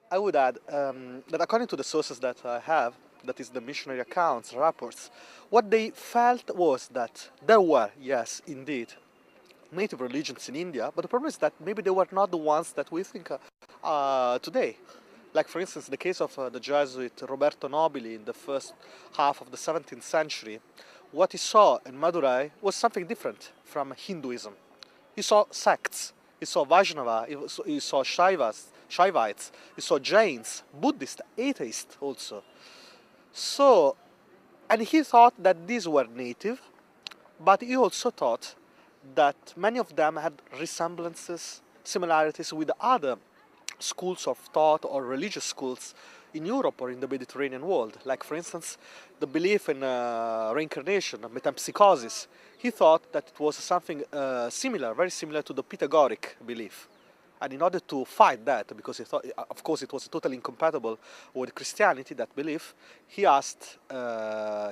I would add that according to the sources that I have, that is the missionary accounts, reports, what they felt was that there were, yes, indeed, native religions in India, but the problem is that maybe they were not the ones that we think today. Like, for instance, the case of the Jesuit Roberto Nobili in the first half of the 17th century, what he saw in Madurai was something different from Hinduism. He saw sects. He saw Vaishnava, he saw Shaivites, he saw Jains, Buddhists, atheists also. So, and he thought that these were native, but he also thought that many of them had resemblances, similarities with other schools of thought or religious schools in Europe or in the Mediterranean world. Like, for instance, the belief in reincarnation, metempsychosis. He thought that it was something similar, very similar to the Pythagorean belief. And in order to fight that, because he thought, of course, it was totally incompatible with Christianity, that belief, he asked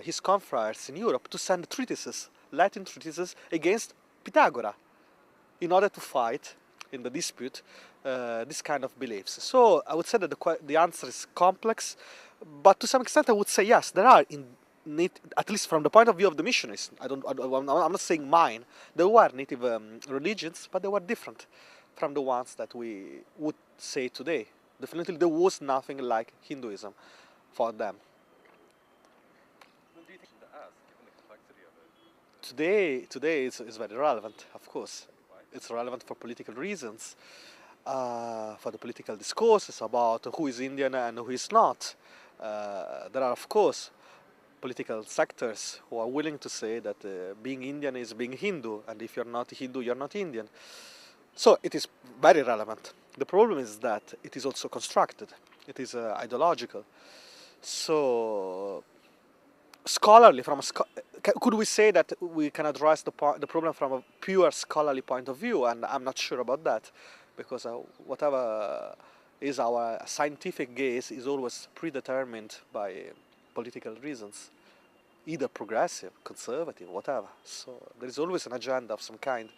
his confreres in Europe to send treatises, Latin treatises, against Pythagoras, in order to fight in the dispute this kind of beliefs. So I would say that the answer is complex, but to some extent I would say yes, there are, at least from the point of view of the missionaries, I'm not saying mine, there were native religions, but they were different from the ones that we would say today. Definitely there was nothing like Hinduism for them. Today is very relevant, of course. It's relevant for political reasons, for the political discourses about who is Indian and who is not. There are, of course, political sectors who are willing to say that being Indian is being Hindu, and if you're not Hindu, you're not Indian. So it is very relevant. The problem is that it is also constructed. It is ideological. So scholarly, could we say that we can address the problem from a pure scholarly point of view? And I'm not sure about that, because whatever is our scientific gaze is always predetermined by political reasons, either progressive, conservative, whatever. So there is always an agenda of some kind.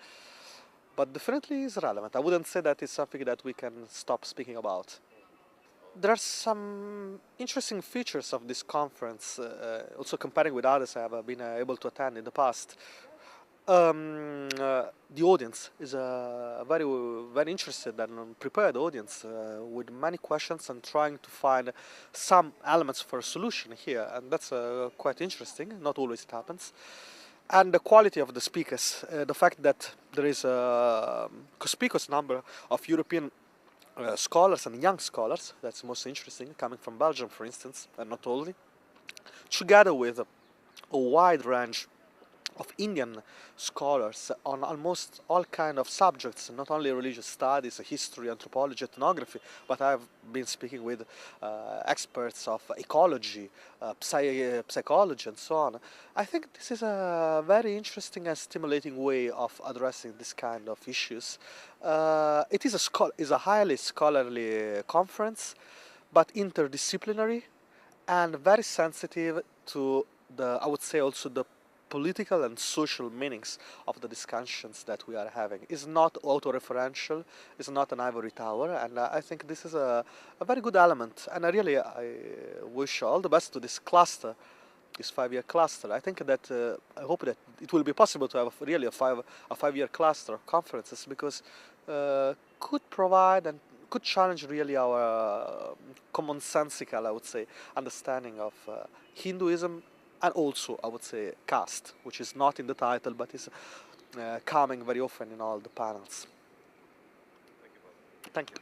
But definitely is relevant. I wouldn't say that it's something that we can stop speaking about. There are some interesting features of this conference, also comparing with others I have been able to attend in the past. The audience is a very interested and prepared audience with many questions and trying to find some elements for a solution here, and that's quite interesting. Not always it happens. And the quality of the speakers, the fact that there is a conspicuous number of European scholars and young scholars, that's most interesting, coming from Belgium, for instance, and not only, together with a wide range of Indian scholars on almost all kind of subjects, not only religious studies, history, anthropology, ethnography, but I've been speaking with experts of ecology, psychology, and so on. I think this is a very interesting and stimulating way of addressing this kind of issues. It is a highly scholarly conference, but interdisciplinary and very sensitive to I would say also the political and social meanings of the discussions that we are having. It's not auto-referential, it's not an ivory tower, and I think this is a very good element, and I wish all the best to this cluster, this 5-year cluster. I think that I hope that it will be possible to have really a 5-year cluster of conferences, because could provide and could challenge really our commonsensical, I would say, understanding of Hinduism, and also, I would say, caste, which is not in the title, but is coming very often in all the panels. Thank you.